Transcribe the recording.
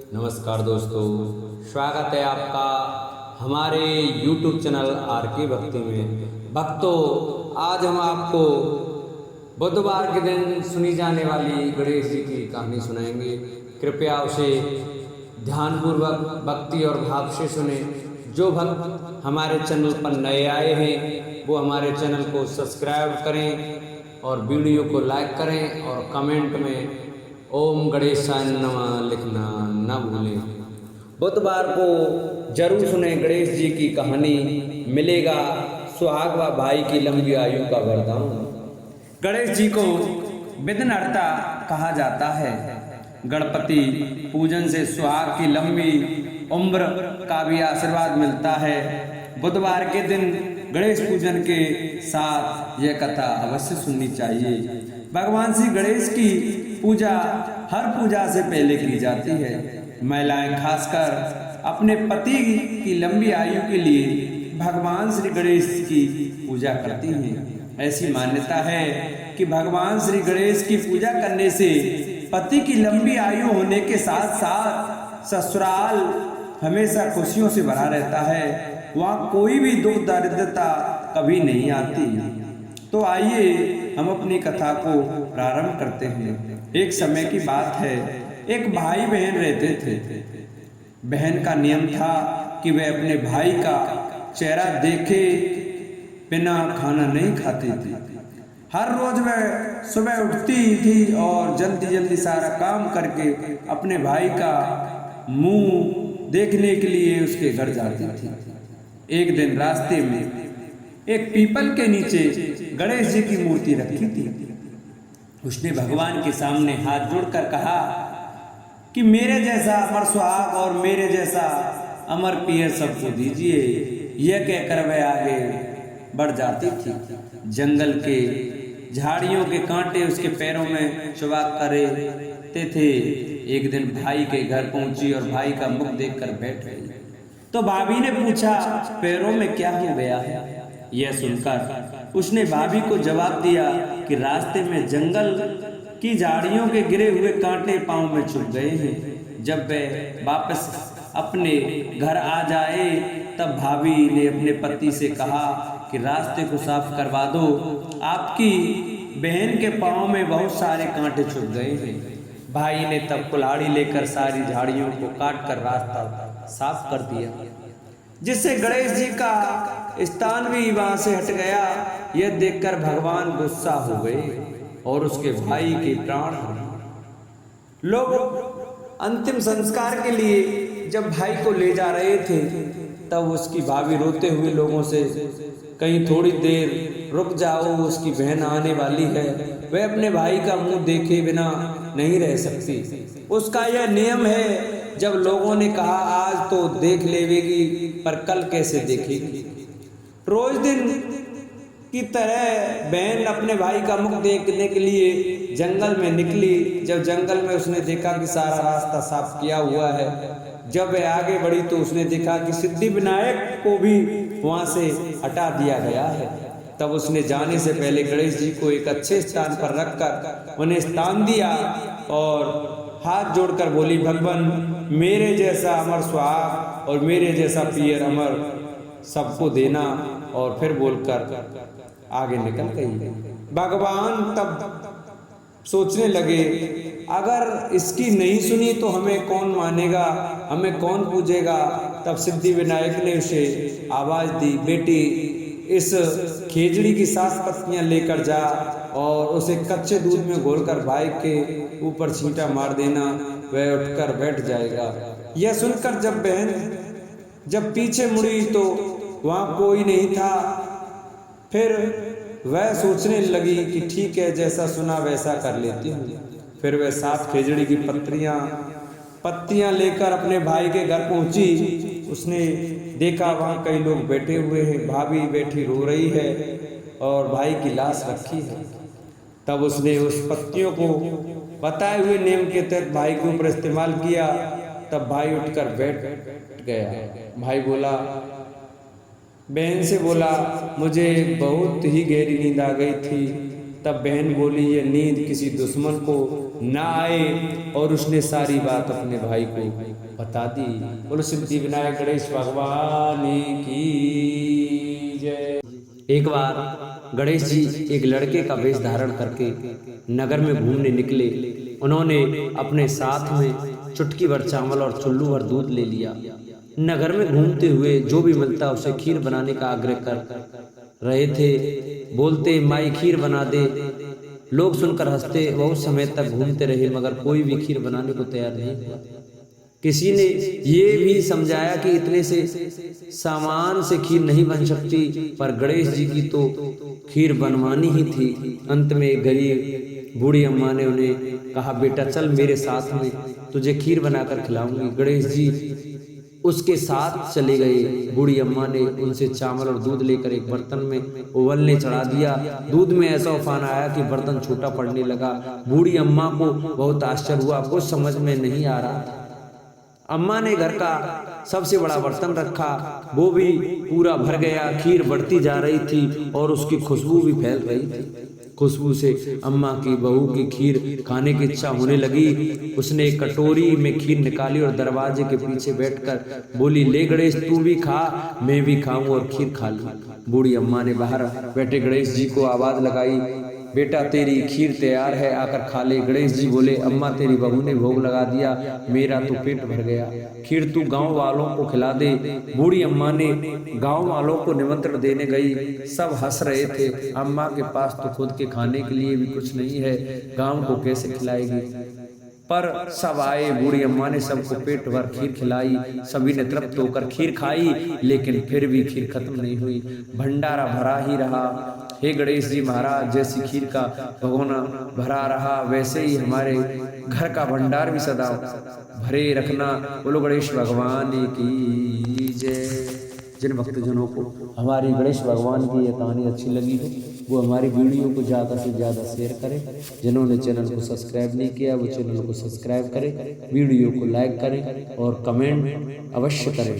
नमस्कार दोस्तों, स्वागत है आपका हमारे YouTube चैनल आर के भक्ति में। भक्तों, आज हम आपको बुधवार के दिन सुनी जाने वाली गणेश जी की कहानी सुनाएंगे। कृपया उसे ध्यानपूर्वक भक्ति और भाव से सुने। जो भक्त हमारे चैनल पर नए आए हैं वो हमारे चैनल को सब्सक्राइब करें और वीडियो को लाइक करें और कमेंट में ओम गणेशाय नमः लिखना न भूलें। बुधवार को जरूर सुने गणेश जी की कहानी, मिलेगा सुहाग व भाई की लंबी आयु का वरदान। गणेश जी को विघ्नहर्ता कहा जाता है। गणपति पूजन से सुहाग की लंबी उम्र का भी आशीर्वाद मिलता है। बुधवार के दिन गणेश पूजन के साथ यह कथा अवश्य सुननी चाहिए। भगवान श्री गणेश की पूजा हर पूजा से पहले की जाती है। महिलाएं खासकर अपने पति की लंबी आयु के लिए भगवान श्री गणेश की पूजा करती हैं। ऐसी मान्यता है कि भगवान श्री गणेश की पूजा करने से पति की लंबी आयु होने के साथ साथ ससुराल हमेशा खुशियों से भरा रहता है। वहाँ कोई भी दुख दरिद्रता कभी नहीं आती। तो आइए हम अपनी कथा को प्रारंभ करते हैं। एक समय की बात है, एक भाई बहन रहते थे। बहन का नियम था कि वह अपने भाई का चेहरा देखे बिना खाना नहीं खाती थी। हर रोज वह सुबह उठती थी और जल्दी जल्दी सारा काम करके अपने भाई का मुंह देखने के लिए उसके घर जाती थी। एक दिन रास्ते में एक पीपल के नीचे गणेश जी की मूर्ति रखी थी। उसने भगवान के सामने हाथ जोड़कर कहा कि मेरे जैसा अमर सुहाग और मेरे जैसा अमर पियर सबको दीजिए। यह कहकर वह आगे बढ़ जाती थी। जंगल के झाड़ियों के कांटे उसके पैरों में चुभा करते थे। एक दिन भाई के घर पहुंची और भाई का मुख देखकर बैठ गई। तो भाभी ने पूछा, पैरों में क्या हो गया है? यह सुनकर उसने भाभी को जवाब दिया कि रास्ते में जंगल की झाड़ियों के गिरे हुए कांटे पांव में चुभ गए हैं। जब वह वापस अपने घर आ जाए तब भाभी ने अपने पति से कहा कि रास्ते को साफ करवा दो, आपकी बहन के पांव में बहुत सारे कांटे चुभ गए हैं। भाई ने तब कुल्हाड़ी लेकर सारी झाड़ियों को काट कर रास्ता साफ कर दिया, जिससे गणेश जी का स्थान भी वहां से हट गया। यह देखकर भगवान गुस्सा हो गए और उसके भाई के प्राण हरे। लोग अंतिम संस्कार के लिए जब भाई को ले जा रहे थे तब उसकी भाभी रोते हुए लोगों से, कहीं थोड़ी देर रुक जाओ, उसकी बहन आने वाली है। वह अपने भाई का मुंह देखे बिना नहीं रह सकती। उसका यह नियम है। जब लोगों ने कहा आज तो देख लेवेगी पर कल कैसे देखेगी। रोज दिन की तरह बहन अपने भाई का मुख देखने के लिए जंगल में निकली। जब जंगल में उसने देखा कि सारा रास्ता साफ किया हुआ है, जब वह आगे बढ़ी तो उसने देखा कि सिद्धि विनायक को भी वहां से हटा दिया गया है। तब उसने जाने से पहले गणेश जी को एक अच्छे स्थान पर रखकर उन्हें स्थान दिया और हाथ जोड़कर बोली, भगवान मेरे जैसा अमर सुहाग और मेरे जैसा पियर अमर सबको देना। और फिर बोलकर आगे निकल गई। भगवान तब सोचने लगे, अगर इसकी नहीं सुनी तो हमें कौन मानेगा, हमें कौन पूजेगा। तब सिद्धि विनायक ने उसे आवाज दी, बेटी इस खेजड़ी की 7 पत्तियां लेकर जा और उसे कच्चे दूध में घोलकर भाई के ऊपर छींटा मार देना, वह उठकर बैठ जाएगा। यह सुनकर जब बहन जब पीछे मुड़ी तो वहां कोई नहीं था। फिर वह सोचने लगी कि ठीक है, जैसा सुना वैसा कर लेती हूँ। फिर वह 7 खेजड़ी की पत्तियां लेकर अपने भाई के घर पहुंची। उसने देखा वहाँ कई लोग बैठे हुए हैं, भाभी बैठी रो रही है और भाई की लाश रखी है। तब उसने उस पत्तियों को बताए हुए नियम के तहत भाई के ऊपर इस्तेमाल किया। तब भाई उठकर बैठ गया। भाई बोला, बहन से बोला, मुझे बहुत ही गहरी नींद आ गई थी तब बहन बोली ये नींद किसी दुश्मन को ना आए और उसने सारी बात अपने भाई को बता दी। बोलो सिद्धि विनायक गणेश भगवान की जय। एक बार गणेश जी एक लड़के का वेश धारण करके नगर में घूमने निकले। उन्होंने अपने साथ में चुटकी भर चावल और चुल्लू भर दूध ले लिया। नगर में घूमते हुए जो भी मिलता उसे खीर बनाने का आग्रह कर रहे थे। बोलते माई खीर बना दे। लोग सुनकर हंसते। बहुत समय तक घूमते रहे मगर कोई भी खीर बनाने को तैयार नहीं हुआ। किसी ने ये भी समझाया कि इतने से सामान से खीर नहीं बन सकती, पर गणेश जी की तो खीर बनवानी ही थी। अंत में एक गरीब बूढ़ी अम्मा ने उन्हें कहा बेटा चल मेरे साथ में, तुझे खीर बनाकर खिलाऊंगी। गणेश जी उसके साथ चले गए। बूढ़ी अम्मा ने उनसे चावल और दूध लेकर एक बर्तन में उबलने चढ़ा दिया। दूध में ऐसा उफान आया कि बर्तन छोटा पड़ने लगा। बूढ़ी अम्मा को बहुत आश्चर्य हुआ, कुछ समझ में नहीं आ रहा था। अम्मा ने घर का सबसे बड़ा बर्तन रखा, वो भी पूरा भर गया। खीर बढ़ती जा रही थी और उसकी खुशबू भी फैल रही थी। खुशबू से अम्मा की बहू की खीर खाने की इच्छा होने लगी। उसने एक कटोरी में खीर निकाली और दरवाजे के पीछे बैठकर बोली ले गणेश तू भी खा, मैं भी खाऊं और खीर खा ली। बूढ़ी अम्मा ने बाहर बैठे गणेश जी को आवाज लगाई, बेटा तेरी खीर तैयार है, आकर खा ले। गणेश जी बोले अम्मा तेरी बहू ने भोग लगा दिया, मेरा तो पेट भर गया, खीर तू गांव वालों को खिला दे। बूढ़ी अम्मा ने गांव वालों को निमंत्रण देने गई। सब हंस रहे थे। अम्मा के पास तो खुद के खाने के लिए भी कुछ नहीं है, गांव को कैसे खिलाएगी। पर सब आए। बूढ़ी अम्मा ने सबको पेट भर खीर खिलाई। सभी ने तृप्त होकर खीर खाई, लेकिन फिर भी खीर खत्म नहीं हुई, भंडारा भरा ही रहा। हे गणेश जी महाराज, जैसी खीर का भगोना भरा रहा वैसे ही हमारे घर का भंडार भी सदा भरे रखना। बोलो गणेश भगवान की जय। जिन भक्तजनों को हमारी गणेश भगवान की यह कहानी अच्छी लगी हो वो हमारी वीडियो को ज़्यादा से ज़्यादा शेयर करें। जिन्होंने चैनल को सब्सक्राइब नहीं किया वो चैनल को सब्सक्राइब करें, वीडियो को लाइक करें और कमेंट अवश्य करें।